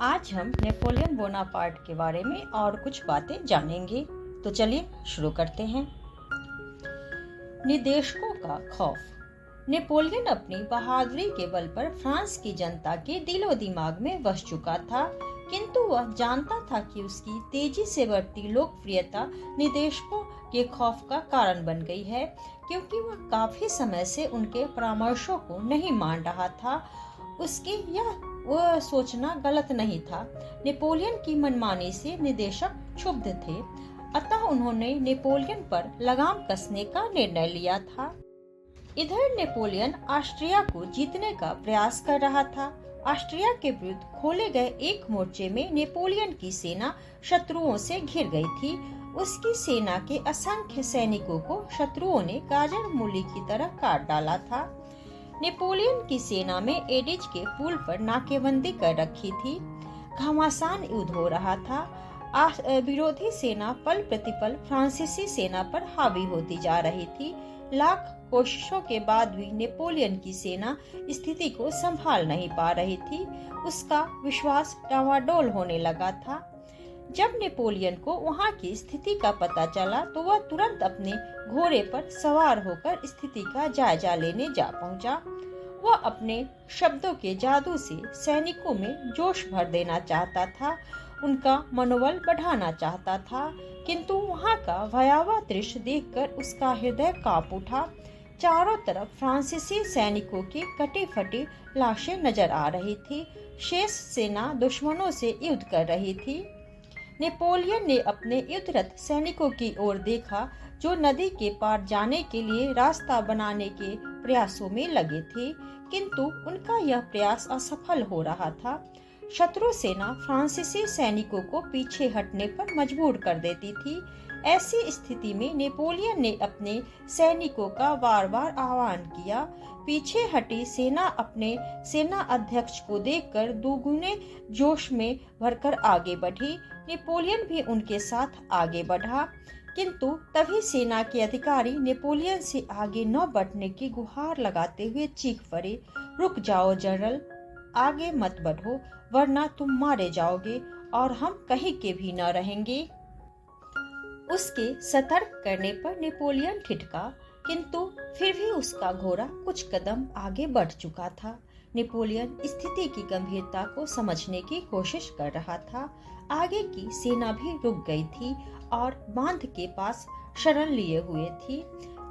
आज हम Napoleon Bonaparte के बारे में और कुछ बातें जानेंगे। तो चलिए शुरू करते हैं। निदेशकों का खौफ। नेपोलियन अपनी बहादुरी के बल पर फ्रांस की जनता के दिलो दिमाग में बस चुका था, किंतु वह जानता था कि उसकी तेजी से बढ़ती लोकप्रियता निदेशकों के खौफ का कारण बन गई है, क्योंकि वह काफी समय से उनके परामर्शों को नहीं मान रहा था। उसकी यह वह सोचना गलत नहीं था। नेपोलियन की मनमानी से निदेशक क्षुब्ध थे, अतः उन्होंने नेपोलियन पर लगाम कसने का निर्णय लिया था। इधर नेपोलियन ऑस्ट्रिया को जीतने का प्रयास कर रहा था। ऑस्ट्रिया के विरुद्ध खोले गए एक मोर्चे में नेपोलियन की सेना शत्रुओं से घिर गई थी। उसकी सेना के असंख्य सैनिकों को शत्रुओं ने गाजर मूली की तरह काट डाला था। नेपोलियन की सेना में एडिज के पुल पर नाकेबंदी कर रखी थी। घमासान युद्ध हो रहा था। विरोधी सेना पल प्रतिपल फ्रांसीसी सेना पर हावी होती जा रही थी। लाख कोशिशों के बाद भी नेपोलियन की सेना स्थिति को संभाल नहीं पा रही थी। उसका विश्वास डावाडोल होने लगा था। जब नेपोलियन को वहां की स्थिति का पता चला तो वह तुरंत अपने घोड़े पर सवार होकर स्थिति का जायजा लेने जा पहुंचा। वह अपने शब्दों के जादू से सैनिकों में जोश भर देना चाहता था, उनका मनोबल बढ़ाना चाहता था, किंतु वहां का भयावह दृश्य देखकर उसका हृदय कांप उठा। चारों तरफ फ्रांसीसी सैनिकों की कटी फटी लाशें नजर आ रही थी। शेष सेना दुश्मनों से युद्ध कर रही थी। नेपोलियन ने अपने युद्धरत सैनिकों की ओर देखा, जो नदी के पार जाने के लिए रास्ता बनाने के प्रयासों में लगे थे, किंतु उनका यह प्रयास असफल हो रहा था। शत्रु सेना फ्रांसीसी सैनिकों को पीछे हटने पर मजबूर कर देती थी। ऐसी स्थिति में नेपोलियन ने अपने सैनिकों का बार बार आह्वान किया। पीछे हटी सेना अपने सेना अध्यक्ष को देखकर दोगुने जोश में भरकर आगे बढ़ी। नेपोलियन भी उनके साथ आगे बढ़ा, किंतु तभी सेना के अधिकारी नेपोलियन से आगे न बढ़ने की गुहार लगाते हुए चीख पड़े, रुक जाओ जनरल, आगे मत बढ़ो, वरना तुम मारे जाओगे और हम कहीं के भी न रहेंगे। उसके सतर्क करने पर नेपोलियन ठिठका, किंतु फिर भी उसका घोड़ा कुछ कदम आगे बढ़ चुका था। नेपोलियन स्थिति की गंभीरता को समझने की कोशिश कर रहा था। आगे की सेना भी रुक गई थी और बांध के पास शरण लिए हुए थी।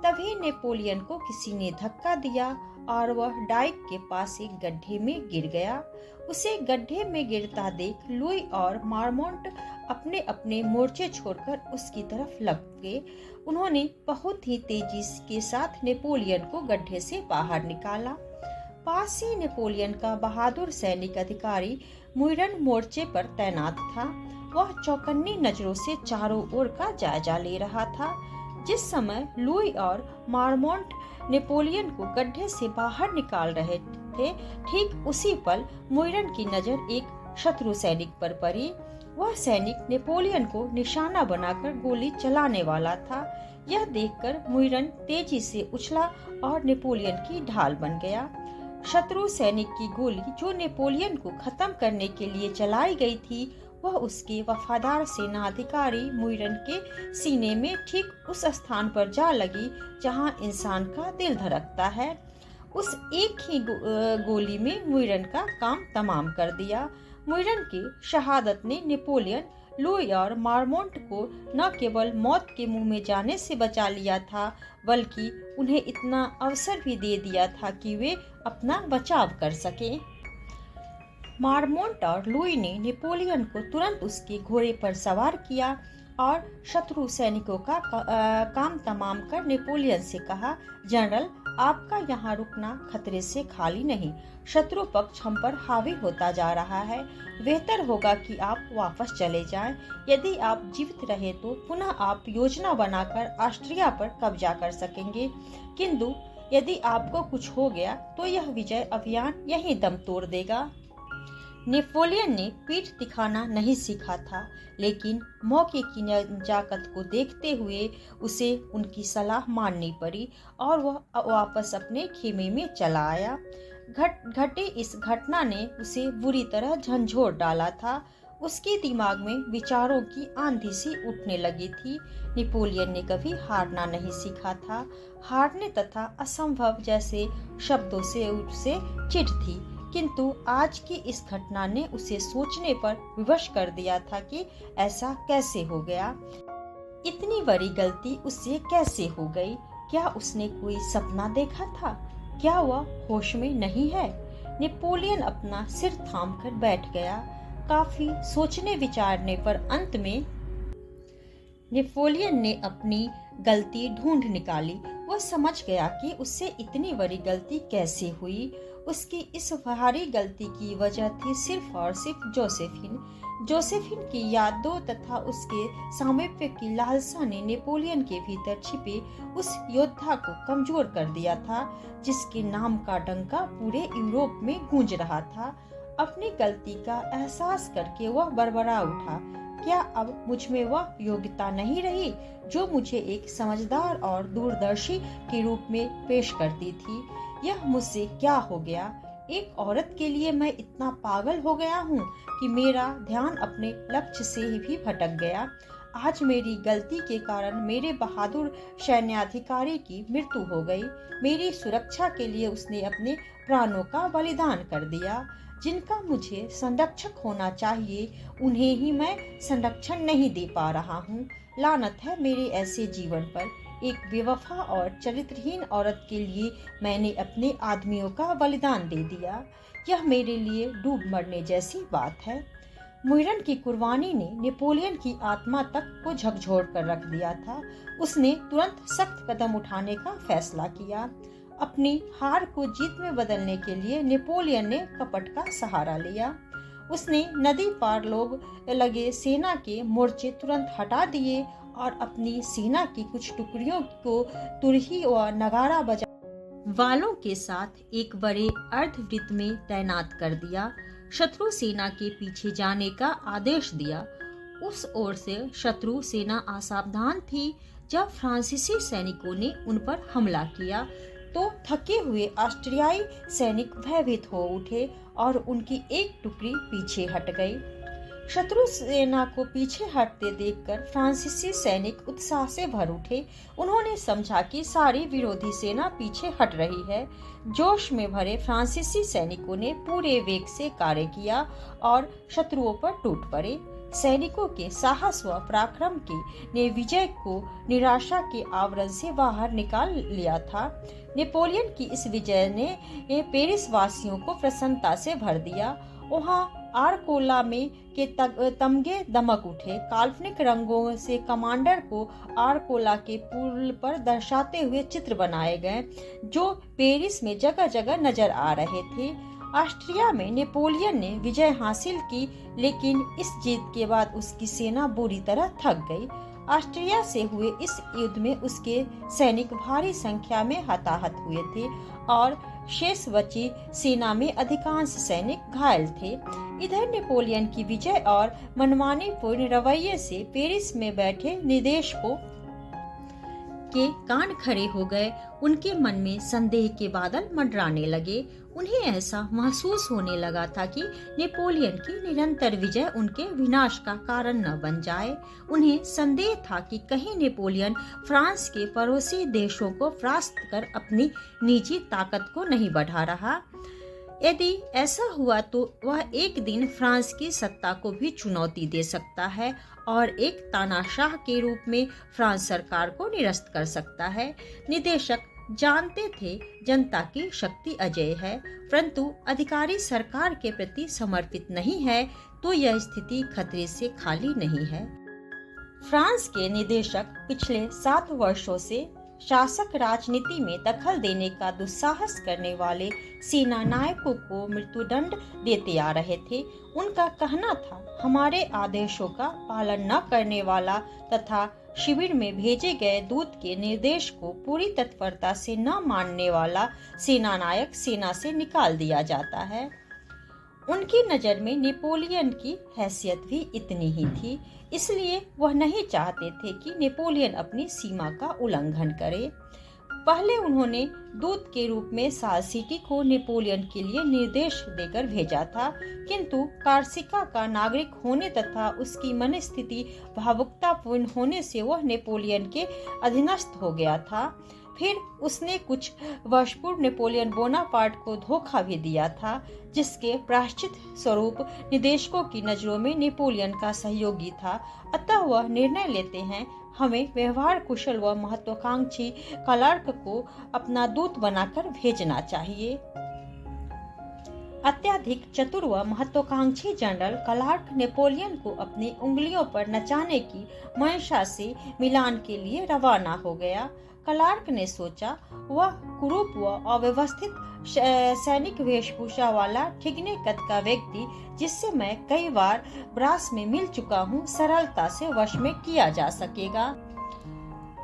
तभी नेपोलियन को किसी ने धक्का दिया और वह डाइक के पास एक गड्ढे में गिर गया। उसे गड्ढे में गिरता देख लुई और मार्मोंट अपने अपने मोर्चे छोड़कर उसकी तरफ लग गए। उन्होंने बहुत ही तेजी के साथ नेपोलियन को गड्ढे से बाहर निकाला। पास ही नेपोलियन का बहादुर सैनिक अधिकारी मुइरन मोर्चे पर तैनात था। वह चौकन्नी नजरों से चारों ओर का जायजा ले रहा था। जिस समय लुई और मार्मोंट नेपोलियन को गड्ढे से बाहर निकाल रहे थे, ठीक उसी पल मुइरन की नजर एक शत्रु सैनिक पर पड़ी। वह सैनिक नेपोलियन को निशाना बनाकर गोली चलाने वाला था। यह देखकर मुइरन तेजी से उछला और नेपोलियन की ढाल बन गया। शत्रु सैनिक की गोली, जो नेपोलियन को खत्म करने के लिए चलाई गई थी, वह उसके वफादार सेना अधिकारी मुइरन के सीने में ठीक उस स्थान पर जा लगी जहां इंसान का दिल धड़कता है। उस एक ही गोली में मुइरन का काम तमाम कर दिया। मुइरन की शहादत ने नेपोलियन, लुई और मार्मोंट को न केवल मौत के मुंह में जाने से बचा लिया था, बल्कि उन्हें इतना अवसर भी दे दिया था कि वे अपना बचाव कर सकें। मार्मोंट और लुई ने नेपोलियन को तुरंत उसके घोड़े पर सवार किया और शत्रु सैनिकों का काम तमाम कर नेपोलियन से कहा, जनरल, आपका यहाँ रुकना खतरे से खाली नहीं। शत्रु पक्ष हम पर हावी होता जा रहा है। बेहतर होगा कि आप वापस चले जाएं। यदि आप जीवित रहे तो पुनः आप योजना बनाकर ऑस्ट्रिया पर कब्जा कर सकेंगे, किंतु यदि आपको कुछ हो गया तो यह विजय अभियान यहीं दम तोड़ देगा। नेपोलियन ने पीठ दिखाना नहीं सीखा था, लेकिन मौके की नजाकत को देखते हुए उसे उनकी सलाह माननी पड़ी और वह वापस अपने खेमे में चला आया। घटे इस घटना ने उसे बुरी तरह झंझोर डाला था। उसके दिमाग में विचारों की आंधी सी उठने लगी थी। नेपोलियन ने कभी हारना नहीं सीखा था। हारने तथा असंभव जैसे शब्दों से उसे चिढ़ थी, किंतु आज की इस घटना ने उसे सोचने पर विवश कर दिया था कि ऐसा कैसे हो गया। इतनी बड़ी गलती उससे कैसे हो गई? क्या उसने कोई सपना देखा था? क्या वह होश में नहीं है? नेपोलियन अपना सिर थामकर बैठ गया। काफी सोचने विचारने पर अंत में नेपोलियन ने अपनी गलती ढूंढ निकाली। वह समझ गया कि उससे इतनी बड़ी गलती कैसे हुई। उसकी इस भारी गलती की वजह थी सिर्फ और सिर्फ जोसेफिन की यादों तथा उसके सामीप्य की लालसा ने नेपोलियन के भीतर छिपे उस योद्धा को कमजोर कर दिया था, जिसके नाम का डंका पूरे यूरोप में गूंज रहा था। अपनी गलती का एहसास करके वह बड़बड़ा उठा। क्या अब मुझ में वह योग्यता नहीं रही जो मुझे एक समझदार और दूरदर्शी के रूप में पेश करती थी? यह मुझसे क्या हो गया? एक औरत के लिए मैं इतना पागल हो गया हूँ कि मेरा ध्यान अपने लक्ष्य से भी भटक गया। आज मेरी गलती के कारण मेरे बहादुर सैन्याधिकारी की मृत्यु हो गई। मेरी सुरक्षा के लिए उसने अपने प्राणों का बलिदान कर दिया। जिनका मुझे संरक्षक होना चाहिए उन्हें ही मैं संरक्षण नहीं दे पा रहा हूँ। लानत है मेरे ऐसे जीवन पर। एक बेवफा और चरित्रहीन औरत के लिए मैंने अपने आदमियों का बलिदान दे दिया। यह मेरे लिए डूब मरने जैसी बात है। मुइरन की कुर्बानी ने नेपोलियन की आत्मा तक को झकझोर कर रख दिया था। उसने तुरंत सख्त कदम उठाने का फैसला किया। अपनी हार को जीत में बदलने के लिए नेपोलियन ने कपट का सहारा लिया। उसने नदी पार लोग लगे सेना के मोर्चे तुरंत हटा दिए और अपनी सेना की कुछ टुकड़ियों को तुरही व नगाड़ा बजा वालों के साथ एक बड़े अर्धवृत्त में तैनात कर दिया। शत्रु सेना के पीछे जाने का आदेश दिया। उस ओर से शत्रु सेना असावधान थी। जब फ्रांसीसी सैनिकों ने उन पर हमला किया तो थके हुए ऑस्ट्रियाई सैनिक भयभीत हो उठे और उनकी एक टुकड़ी पीछे हट गई। शत्रु सेना को पीछे हटते देखकर फ्रांसीसी सैनिक उत्साह से भर उठे। उन्होंने समझा कि सारी विरोधी सेना पीछे हट रही है। जोश में भरे फ्रांसीसी सैनिकों ने पूरे वेग से कार्य किया और शत्रुओं पर टूट पड़े। सैनिकों के साहस व पराक्रम ने विजय को निराशा के आवरण से बाहर निकाल लिया था। नेपोलियन की इस विजय ने पेरिस वासियों को प्रसन्नता से भर दिया। वहाँ आरकोला में के तमगे दमक उठे। काल्पनिक रंगों से कमांडर को आरकोला के पुल पर दर्शाते हुए चित्र बनाए गए जो पेरिस में जगह जगह नजर आ रहे थे। ऑस्ट्रिया में नेपोलियन ने विजय हासिल की, लेकिन इस जीत के बाद उसकी सेना बुरी तरह थक गई। ऑस्ट्रिया से हुए इस युद्ध में उसके सैनिक भारी संख्या में हताहत हुए थे और शेष बची सेना में अधिकांश सैनिक घायल थे। इधर नेपोलियन की विजय और मनमानी पूर्ण रवैये से पेरिस में बैठे निदेशकों के कान खड़े हो गए। उनके मन में संदेह के बादल मंडराने लगे। उन्हें ऐसा महसूस होने लगा था कि नेपोलियन की निरंतर विजय उनके विनाश का कारण न बन जाए। उन्हें संदेह था कि कहीं नेपोलियन फ्रांस के पड़ोसी देशों को परास्त कर अपनी निजी ताकत को नहीं बढ़ा रहा। यदि ऐसा हुआ तो वह एक दिन फ्रांस की सत्ता को भी चुनौती दे सकता है और एक तानाशाह के रूप में फ्रांस सरकार को निरस्त कर सकता है। निदेशक जानते थे जनता की शक्ति अजेय है, परंतु अधिकारी सरकार के प्रति समर्पित नहीं है तो यह स्थिति खतरे से खाली नहीं है। फ्रांस के निदेशक पिछले 7 वर्षों से शासक राजनीति में दखल देने का दुस्साहस करने वाले सेना नायकों को मृत्युदंड देते आ रहे थे। उनका कहना था, हमारे आदेशों का पालन न करने वाला तथा शिविर में भेजे गए दूत के निर्देश को पूरी तत्परता से न मानने वाला सेना नायक सेना से निकाल दिया जाता है। उनकी नजर में नेपोलियन की हैसियत भी इतनी ही थी, इसलिए वह नहीं चाहते थे कि नेपोलियन अपनी सीमा का उल्लंघन करे। पहले उन्होंने दूत के रूप में सालसिटी को नेपोलियन के लिए निर्देश देकर भेजा था, किंतु कार्सिका का नागरिक होने तथा उसकी मनस्थिति भावुकतापूर्ण होने से वह नेपोलियन के अधीनस्थ हो गया था। फिर उसने कुछ वर्ष पूर्व नेपोलियन बोनापार्ट को धोखा भी दिया था, जिसके प्रायश्चित स्वरूप निदेशकों की नजरों में नेपोलियन का सहयोगी था। अतः वह निर्णय लेते हैं, हमें व्यवहार कुशल व महत्वाकांक्षी क्लार्क को अपना दूत बनाकर भेजना चाहिए। अत्यधिक चतुर व महत्वाकांक्षी जनरल क्लार्क नेपोलियन को अपनी उंगलियों पर नचाने की मंशा से मिलान के लिए रवाना हो गया। क्लार्क ने सोचा, वह कुरूप व अव्यवस्थित सैनिक वेशभूषा वाला ठिगने कद का व्यक्ति, जिससे मैं कई बार ब्रास में मिल चुका हूँ, सरलता से वश में किया जा सकेगा।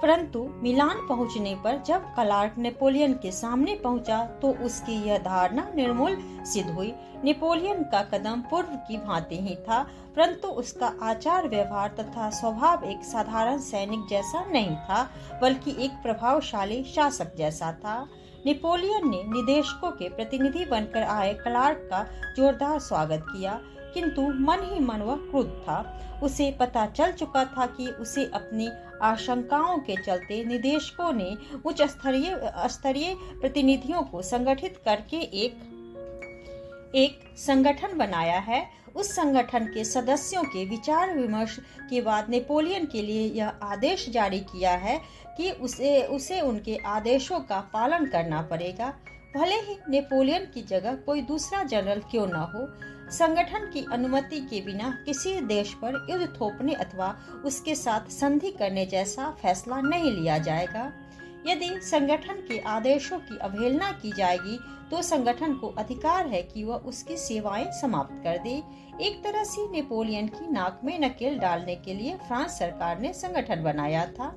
परंतु मिलान पहुंचने पर जब क्लार्क नेपोलियन के सामने पहुंचा तो उसकी यह धारणा निर्मूल सिद्ध हुई। नेपोलियन का कदम पूर्व की भांति ही था, परंतु उसका आचार व्यवहार तथा स्वभाव एक साधारण सैनिक जैसा नहीं था, बल्कि एक प्रभावशाली शासक जैसा था। नेपोलियन ने निदेशकों के प्रतिनिधि बनकर आए क्लार्क का जोरदार स्वागत किया, किंतु मन ही मन वह क्रुद्ध था। उसे पता चल चुका था कि उसे अपनी आशंकाओं के चलते निदेशकों ने उच्च स्तरीय प्रतिनिधियों को संगठित करके एक संगठन बनाया है। उस संगठन के सदस्यों के विचार विमर्श के बाद नेपोलियन के लिए यह आदेश जारी किया है कि उसे उनके आदेशों का पालन करना पड़ेगा, भले ही नेपोलियन की जगह कोई दूसरा जनरल क्यों न हो। संगठन की अनुमति के बिना किसी देश पर युद्ध थोपने अथवा उसके साथ संधि करने जैसा फैसला नहीं लिया जाएगा। यदि संगठन के आदेशों की अवहेलना की जाएगी तो संगठन को अधिकार है कि वह उसकी सेवाएं समाप्त कर दे। एक तरह से नेपोलियन की नाक में नकेल डालने के लिए फ्रांस सरकार ने संगठन बनाया था।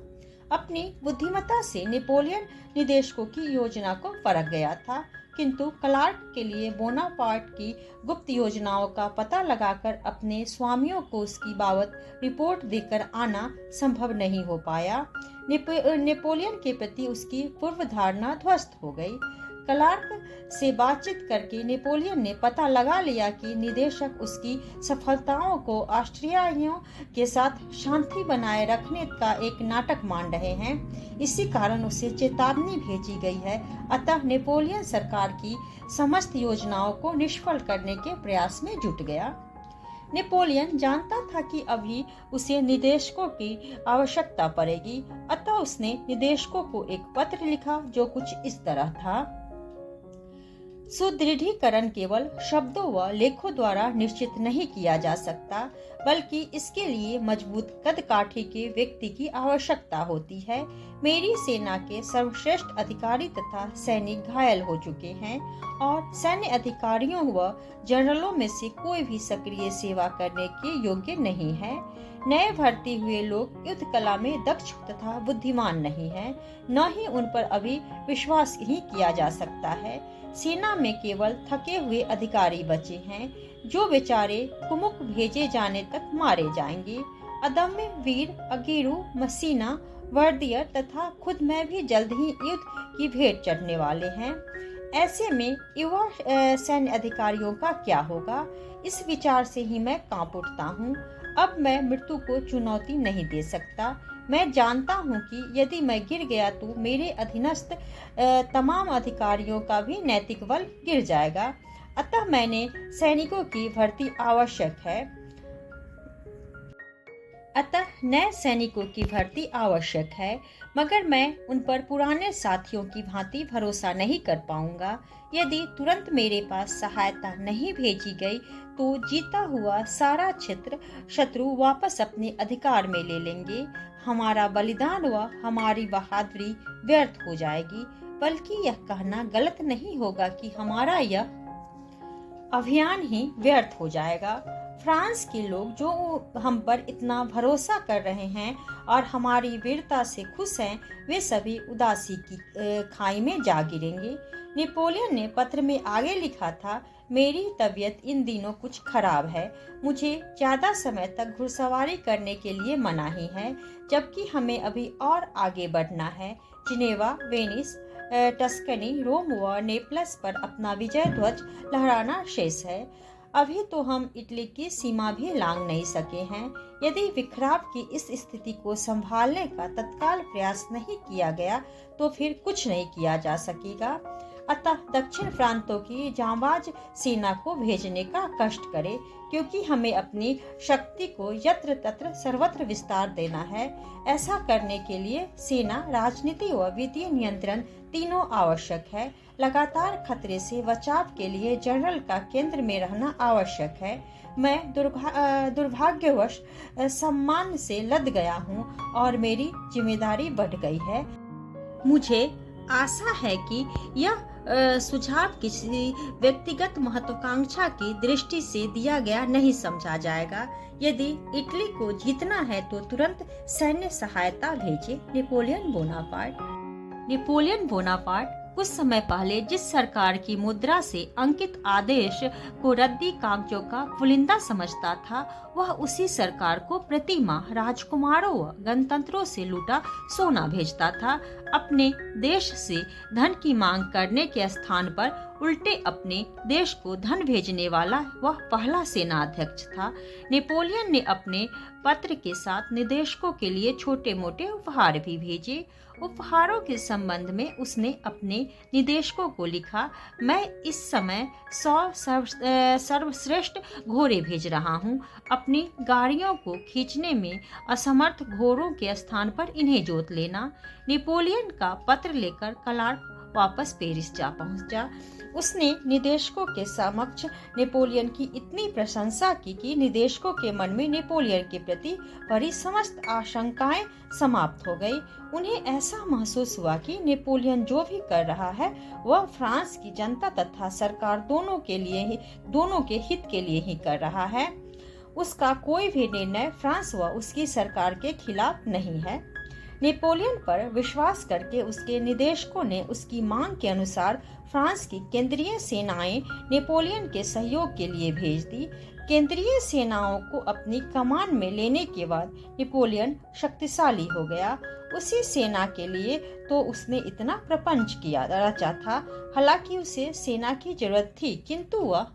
अपनी बुद्धिमत्ता से नेपोलियन निदेशकों की योजना को परख गया था, किंतु क्लार्क के लिए बोनापार्ट की गुप्त योजनाओं का पता लगाकर अपने स्वामियों को उसकी बाबत रिपोर्ट देकर आना संभव नहीं हो पाया। नेपोलियन के प्रति उसकी पूर्व धारणा ध्वस्त हो गई। क्लार्क से बातचीत करके नेपोलियन ने पता लगा लिया कि निदेशक उसकी सफलताओं को ऑस्ट्रियाइयों के साथ शांति बनाए रखने का एक नाटक मान रहे हैं। इसी कारण उसे चेतावनी भेजी गई है। अतः नेपोलियन सरकार की समस्त योजनाओं को निष्फल करने के प्रयास में जुट गया। नेपोलियन जानता था कि अभी उसे निदेशकों की आवश्यकता पड़ेगी, अतः उसने निदेशकों को एक पत्र लिखा जो कुछ इस तरह था। सुदृढ़ीकरण केवल शब्दों व लेखों द्वारा निश्चित नहीं किया जा सकता, बल्कि इसके लिए मजबूत कदकाठी के व्यक्ति की आवश्यकता होती है। मेरी सेना के सर्वश्रेष्ठ अधिकारी तथा सैनिक घायल हो चुके हैं और सैन्य अधिकारियों व जनरलों में से कोई भी सक्रिय सेवा करने के योग्य नहीं है। नए भर्ती हुए लोग युद्ध कला में दक्ष तथा बुद्धिमान नहीं हैं, न ही उन पर अभी विश्वास ही किया जा सकता है। सेना में केवल थके हुए अधिकारी बचे हैं, जो बेचारे कुमुक भेजे जाने तक मारे जाएंगे। अदम्य वीर अगेरू, मसीना, वर्दियर तथा खुद मैं भी जल्द ही युद्ध की भेंट चढ़ने वाले हैं। ऐसे में युवा सैन्य अधिकारियों का क्या होगा? इस विचार से ही मैं कांप उठता हूँ। अब मैं मृत्यु को चुनौती नहीं दे सकता। मैं जानता हूँ कि यदि मैं गिर गया तो मेरे अधीनस्थ तमाम अधिकारियों का भी नैतिक बल गिर जाएगा। अतः मैंने सैनिकों की भर्ती आवश्यक है। अतः नए सैनिकों की भर्ती आवश्यक है, मगर मैं उन पर पुराने साथियों की भांति भरोसा नहीं कर पाऊंगा। यदि तुरंत मेरे पास सहायता नहीं भेजी गई तो जीता हुआ सारा क्षेत्र शत्रु वापस अपने अधिकार में ले लेंगे। हमारा बलिदान व हमारी बहादुरी व्यर्थ हो जाएगी। बल्कि यह कहना गलत नहीं होगा कि हमारा यह अभियान ही व्यर्थ हो जाएगा। फ्रांस के लोग जो हम पर इतना भरोसा कर रहे हैं और हमारी वीरता से खुश हैं, वे सभी उदासी की खाई में जा गिरेंगे। नेपोलियन ने पत्र में आगे लिखा था, मेरी तबीयत इन दिनों कुछ खराब है। मुझे ज़्यादा समय तक घुड़सवारी करने के लिए मनाही है, जबकि हमें अभी और आगे बढ़ना है। जिनेवा, वेनिस, टस्कनी, रोम व नेपल्स पर अपना विजय ध्वज लहराना शेष है। अभी तो हम इटली की सीमा भी लांघ नहीं सके हैं। यदि विखराव की इस स्थिति को संभालने का तत्काल प्रयास नहीं किया गया तो फिर कुछ नहीं किया जा सकेगा। अतः दक्षिण प्रांतों की जांबाज सेना को भेजने का कष्ट करें, क्योंकि हमें अपनी शक्ति को यत्र तत्र सर्वत्र विस्तार देना है। ऐसा करने के लिए सेना, राजनीति व वित्तीय नियंत्रण तीनों आवश्यक है। लगातार खतरे से बचाव के लिए जनरल का केंद्र में रहना आवश्यक है। मैं दुर्भाग्यवश सम्मान से लद गया हूँ और मेरी जिम्मेदारी बढ़ गई है। मुझे आशा है कि यह सुझाव किसी व्यक्तिगत महत्वाकांक्षा की दृष्टि से दिया गया नहीं समझा जाएगा। यदि इटली को जीतना है तो तुरंत सैन्य सहायता भेजे। नेपोलियन बोनापार्ट कुछ समय पहले जिस सरकार की मुद्रा से अंकित आदेश को रद्दी कागजों का पुलिंदा समझता था, वह उसी सरकार को प्रति माह राजकुमारों व गणतंत्रों से लूटा सोना भेजता था। अपने देश से धन की मांग करने के स्थान पर उल्टे अपने देश को धन भेजने वाला वह पहला सेनाध्यक्ष था। नेपोलियन ने अपने पत्र के साथ निदेशकों के लिए छोटे मोटे उपहार भी भेजे। उपहारों के संबंध में उसने अपने निदेशकों को लिखा, मैं इस समय 100 सर्वश्रेष्ठ घोड़े भेज रहा हूँ। अपनी गाड़ियों को खींचने में असमर्थ घोड़ों के स्थान पर इन्हें जोत लेना। नेपोलियन का पत्र लेकर कलार्क वापस पेरिस जा पहुंचा। उसने निदेशकों के समक्ष नेपोलियन की इतनी प्रशंसा की कि निदेशकों के मन में नेपोलियन के प्रति भरी समस्त आशंकाएं समाप्त हो गई। उन्हें ऐसा महसूस हुआ कि नेपोलियन जो भी कर रहा है वह फ्रांस की जनता तथा सरकार दोनों के हित के लिए ही कर रहा है। उसका कोई भी निर्णय फ्रांस व उसकी सरकार के खिलाफ नहीं है। नेपोलियन पर विश्वास करके उसके निदेशकों ने उसकी मांग के अनुसार फ्रांस की केंद्रीय सेनाएं नेपोलियन के सहयोग के लिए भेज दी। केंद्रीय सेनाओं को अपनी कमान में लेने के बाद नेपोलियन शक्तिशाली हो गया। उसी सेना के लिए तो उसने इतना प्रपंच किया रचा था। हालांकि उसे सेना की जरूरत थी, किंतु वह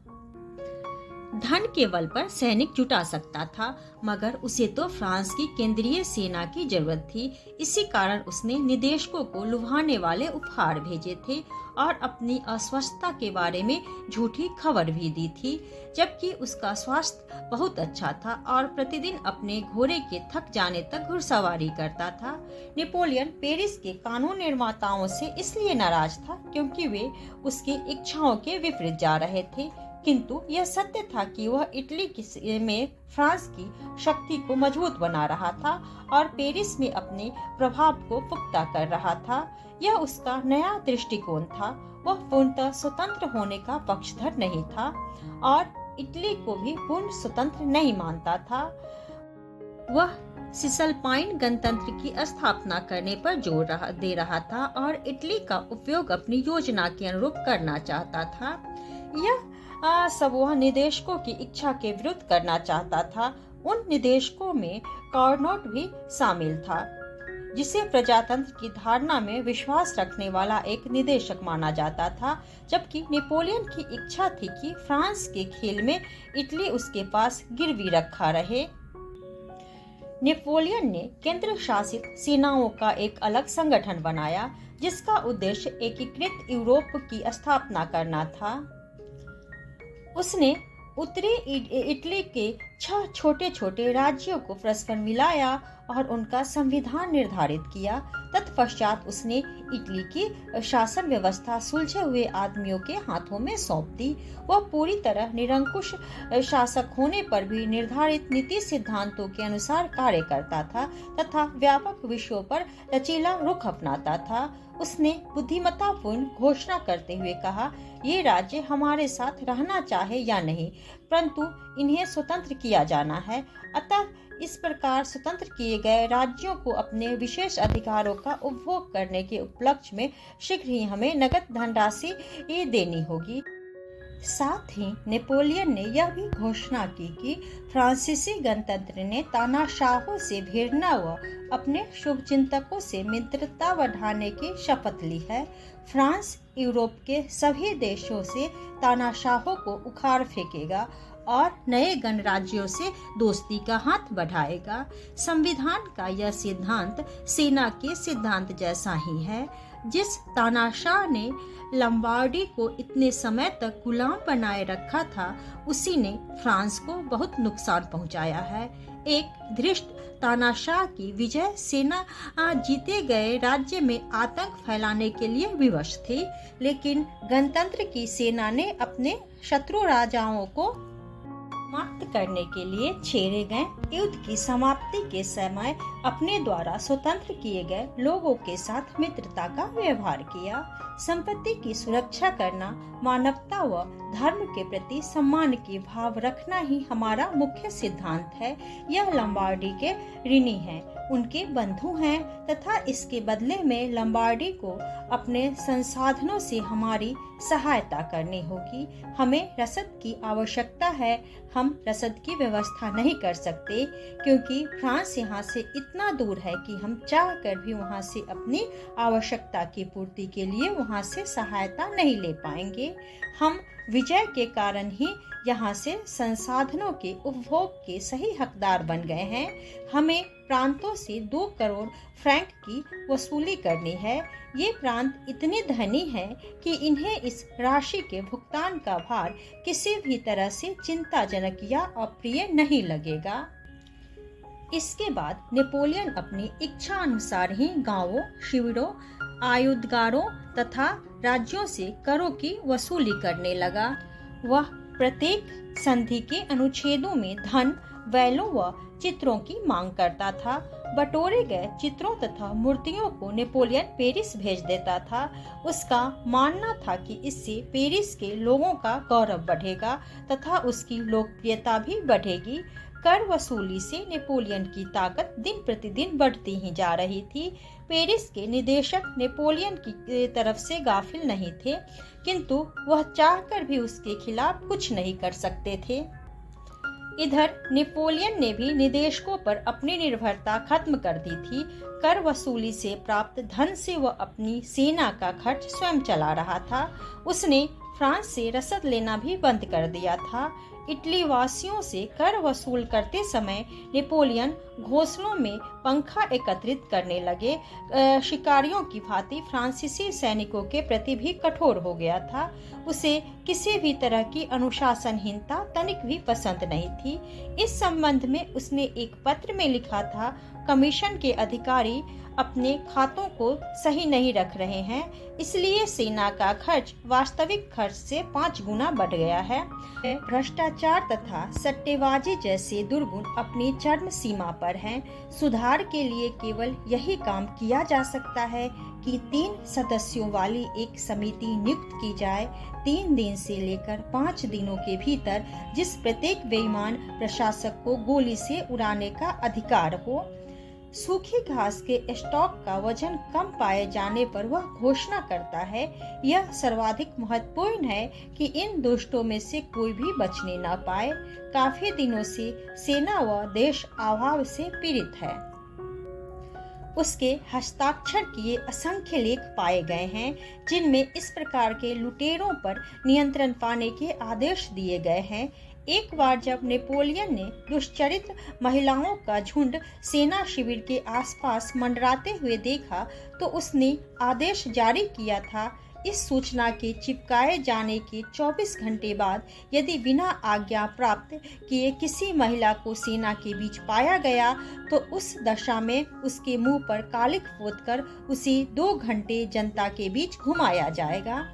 धन के बल पर सैनिक जुटा सकता था, मगर उसे तो फ्रांस की केंद्रीय सेना की जरूरत थी। इसी कारण उसने निदेशकों को लुभाने वाले उपहार भेजे थे और अपनी अस्वस्थता के बारे में झूठी खबर भी दी थी, जबकि उसका स्वास्थ्य बहुत अच्छा था और प्रतिदिन अपने घोड़े के थक जाने तक घुड़सवारी करता था। नेपोलियन पेरिस के कानून निर्माताओं से इसलिए नाराज था क्योंकि वे उसकी इच्छाओं के विपरीत जा रहे थे, किंतु यह सत्य था कि वह इटली में फ्रांस की शक्ति को मजबूत बना रहा था और पेरिस में अपने प्रभाव को पुख्ता कर रहा था। यह उसका नया दृष्टिकोण था। वह पूर्णतः स्वतंत्र होने का पक्षधर नहीं था और इटली को भी पूर्ण स्वतंत्र नहीं मानता था। वह सिसलपाइन गणतंत्र की स्थापना करने पर जोर दे रहा था और इटली का उपयोग अपनी योजना के अनुरूप करना चाहता था। यह सब वह निदेशकों की इच्छा के विरुद्ध करना चाहता था। उन निदेशकों में कार्नोट भी शामिल था, जिसे प्रजातंत्र की धारणा में विश्वास रखने वाला एक निदेशक माना जाता था, जबकि नेपोलियन की इच्छा थी कि फ्रांस के खेल में इटली उसके पास गिरवी रखा रहे। नेपोलियन ने केंद्र शासित सेनाओं का एक अलग संगठन बनाया, जिसका उद्देश्य एकीकृत यूरोप की स्थापना करना था। उसने उत्तरी इटली के 6 छोटे छोटे राज्यों को परस्पर मिलाया और उनका संविधान निर्धारित किया। तत्पश्चात उसने इटली की शासन व्यवस्था सुलझे हुए आदमियों के हाथों में सौंप दी। वह पूरी तरह निरंकुश शासक होने पर भी निर्धारित नीति सिद्धांतों के अनुसार कार्य करता था तथा व्यापक विषयों पर लचीला रुख अपनाता था। उसने बुद्धिमत्तापूर्ण घोषणा करते हुए कहा, ये राज्य हमारे साथ रहना चाहे या नहीं, परंतु इन्हें स्वतंत्र किया जाना है। अतः इस प्रकार स्वतंत्र किए गए राज्यों को अपने विशेष अधिकारों का उपभोग करने के उपलक्ष्य में शीघ्र ही हमें नगद धनराशि देनी होगी। साथ ही नेपोलियन ने यह भी घोषणा की कि फ्रांसीसी गणतंत्र ने तानाशाहों से भिड़ना व अपने शुभचिंतकों से मित्रता बढ़ाने की शपथ ली है। फ्रांस यूरोप के सभी देशों से तानाशाहों को उखाड़ फेंकेगा और नए गणराज्यों से दोस्ती का हाथ बढ़ाएगा। संविधान का यह सिद्धांत सेना के सिद्धांत जैसा ही है। जिस तानाशाह ने लंबार्डी को इतने समय तक गुलाम बनाए रखा था, उसी ने फ्रांस को बहुत नुकसान पहुंचाया है। एक धृष्ट तानाशाह की विजय सेना जीते गए राज्य में आतंक फैलाने के लिए विवश थी, लेकिन गणतंत्र की सेना ने अपने शत्रु राजाओं को समाप्त करने के लिए छेड़े गए युद्ध की समाप्ति के समय अपने द्वारा स्वतंत्र किए गए लोगों के साथ मित्रता का व्यवहार किया। संपत्ति की सुरक्षा करना, मानवता व धर्म के प्रति सम्मान की भाव रखना ही हमारा मुख्य सिद्धांत है। यह लंबार्डी के ऋणी हैं, उनके बंधु हैं तथा इसके बदले में लंबार्डी को अपने संसाधनों से हमारी सहायता करनी होगी। हमें रसद की आवश्यकता है। हम रसद की व्यवस्था नहीं कर सकते क्योंकि फ्रांस यहाँ से इतना दूर है कि हम चाह कर भी वहाँ से अपनी आवश्यकता की पूर्ति के लिए वहाँ से सहायता नहीं ले पाएंगे। हम विजय के कारण ही यहाँ से संसाधनों के उपभोग के सही हकदार बन गए हैं। हमें प्रांतों से 2 करोड़ फ्रैंक की वसूली करनी है। ये प्रांत इतने धनी हैं कि इन्हें इस राशि के भुगतान का भार किसी भी तरह से चिंताजनक या अप्रिय नहीं लगेगा। इसके बाद नेपोलियन अपनी इच्छा अनुसार ही गांवों, शिविरों, आयुधगारों तथा राज्यों से करों की वसूली करने लगा। वह प्रत्येक संधि के अनुच्छेदों में धन, बैलों व चित्रों की मांग करता था। बटोरे गए चित्रों तथा मूर्तियों को नेपोलियन पेरिस भेज देता था। उसका मानना था कि इससे पेरिस के लोगों का गौरव बढ़ेगा तथा उसकी लोकप्रियता भी बढ़ेगी। कर वसूली से नेपोलियन की ताकत दिन प्रतिदिन बढ़ती ही जा रही थी। पेरिस के निदेशक नेपोलियन की तरफ से गाफिल नहीं थे, किंतु वह चाहकर भी उसके खिलाफ कुछ नहीं कर सकते थे। इधर नेपोलियन ने भी निदेशकों पर अपनी निर्भरता खत्म कर दी थी। कर वसूली से प्राप्त धन से वह अपनी सेना का खर्च स्वयं चला रहा था। उसने फ्रांस से रसद लेना भी बंद कर दिया था। इटली वासियों से कर वसूल करते समय नेपोलियन घोंसलों में पंखा एकत्रित करने लगे। शिकारियों की भांति फ्रांसीसी सैनिकों के प्रति भी कठोर हो गया था। उसे किसी भी तरह की अनुशासनहीनता तनिक भी पसंद नहीं थी। इस संबंध में उसने एक पत्र में लिखा था, कमीशन के अधिकारी अपने खातों को सही नहीं रख रहे हैं, इसलिए सेना का खर्च वास्तविक खर्च से 5 गुना बढ़ गया है। भ्रष्टाचार तथा सट्टेबाजी जैसे दुर्गुण अपनी चरम सीमा पर हैं। सुधार के लिए केवल यही काम किया जा सकता है कि 3 सदस्यों वाली एक समिति नियुक्त की जाए। 3 दिन से लेकर 5 दिनों के भीतर जिस प्रत्येक बेईमान प्रशासक को गोली से उड़ाने का अधिकार हो। सूखी घास के स्टॉक का वजन कम पाए जाने पर वह घोषणा करता है, यह सर्वाधिक महत्वपूर्ण है कि इन दुष्टों में से कोई भी बचने न पाए। काफी दिनों से सेना व देश अभाव से पीड़ित है। उसके हस्ताक्षर किए असंख्य लेख पाए गए हैं, जिनमें इस प्रकार के लुटेरों पर नियंत्रण पाने के आदेश दिए गए हैं। एक बार जब नेपोलियन ने दुष्चरित्र महिलाओं का झुंड सेना शिविर के आसपास मंडराते हुए देखा तो उसने आदेश जारी किया था, इस सूचना के चिपकाए जाने के 24 घंटे बाद यदि बिना आज्ञा प्राप्त किए किसी महिला को सेना के बीच पाया गया तो उस दशा में उसके मुंह पर कालिख पोतकर उसे 2 घंटे जनता के बीच घुमाया जाएगा।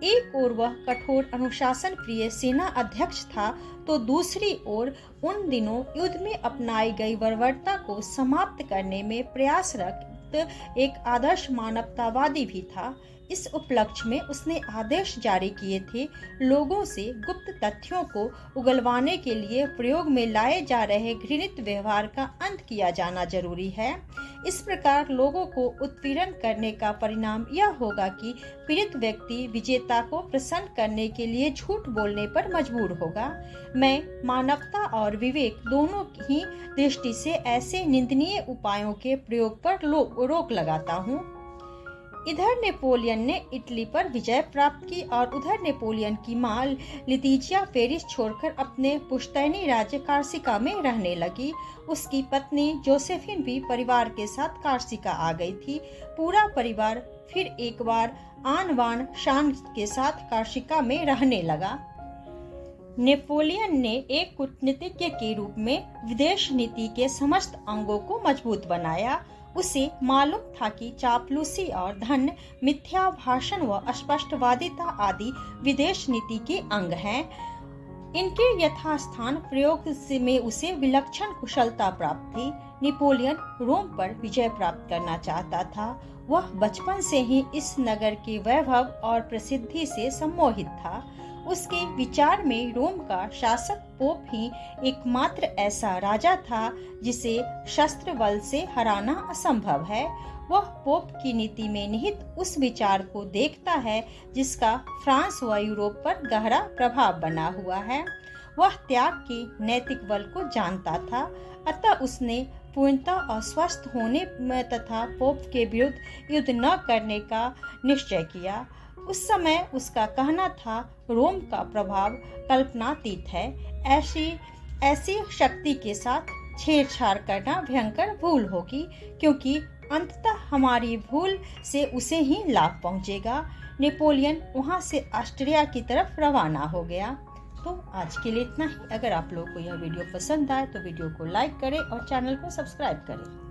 एक ओर वह कठोर अनुशासन प्रिय सेना अध्यक्ष था तो दूसरी ओर उन दिनों युद्ध में अपनाई गई बर्बरता को समाप्त करने में प्रयासरत एक आदर्श मानवतावादी भी था। इस उपलक्ष्य में उसने आदेश जारी किए थे, लोगों से गुप्त तथ्यों को उगलवाने के लिए प्रयोग में लाए जा रहे घृणित व्यवहार का अंत किया जाना जरूरी है। इस प्रकार लोगों को उत्पीड़न करने का परिणाम यह होगा कि पीड़ित व्यक्ति विजेता को प्रसन्न करने के लिए झूठ बोलने पर मजबूर होगा। मैं मानवता और विवेक दोनों ही दृष्टि से ऐसे निंदनीय उपायों के प्रयोग पर रोक लगाता हूँ। इधर नेपोलियन ने इटली पर विजय प्राप्त की और उधर नेपोलियन की मां लितिजिया पेरिस छोड़कर अपने पुश्तैनी राज्य कार्सिका में रहने लगी। उसकी पत्नी जोसेफिन भी परिवार के साथ कार्सिका आ गई थी। पूरा परिवार फिर एक बार आन बान शान के साथ कार्सिका में रहने लगा। नेपोलियन ने एक कूटनीतिज्ञ के रूप में विदेश नीति के समस्त अंगों को मजबूत बनाया। उसे मालूम था कि चापलूसी और धन, मिथ्या भाषण व अस्पष्टवादिता आदि विदेश नीति के अंग हैं। इनके यथास्थान प्रयोग में उसे विलक्षण कुशलता प्राप्त थी। नेपोलियन रोम पर विजय प्राप्त करना चाहता था। वह बचपन से ही इस नगर के वैभव और प्रसिद्धि से सम्मोहित था। उसके विचार में रोम का शासक पोप ही एकमात्र ऐसा राजा था जिसे शस्त्र बल से हराना असंभव है। वह पोप की नीति में निहित उस विचार को देखता है जिसका फ्रांस व यूरोप पर गहरा प्रभाव बना हुआ है। वह त्याग के नैतिक बल को जानता था, अतः उसने पूर्णतः अस्वस्थ होने में तथा पोप के विरुद्ध युद्ध न करने का निश्चय किया। उस समय उसका कहना था, रोम का प्रभाव कल्पनातीत है। ऐसी शक्ति के साथ छेड़छाड़ करना भयंकर भूल होगी, क्योंकि अंततः हमारी भूल से उसे ही लाभ पहुंचेगा। नेपोलियन वहां से ऑस्ट्रिया की तरफ रवाना हो गया। तो आज के लिए इतना ही। अगर आप लोगों को यह वीडियो पसंद आए तो वीडियो को लाइक करें और चैनल को सब्सक्राइब करें।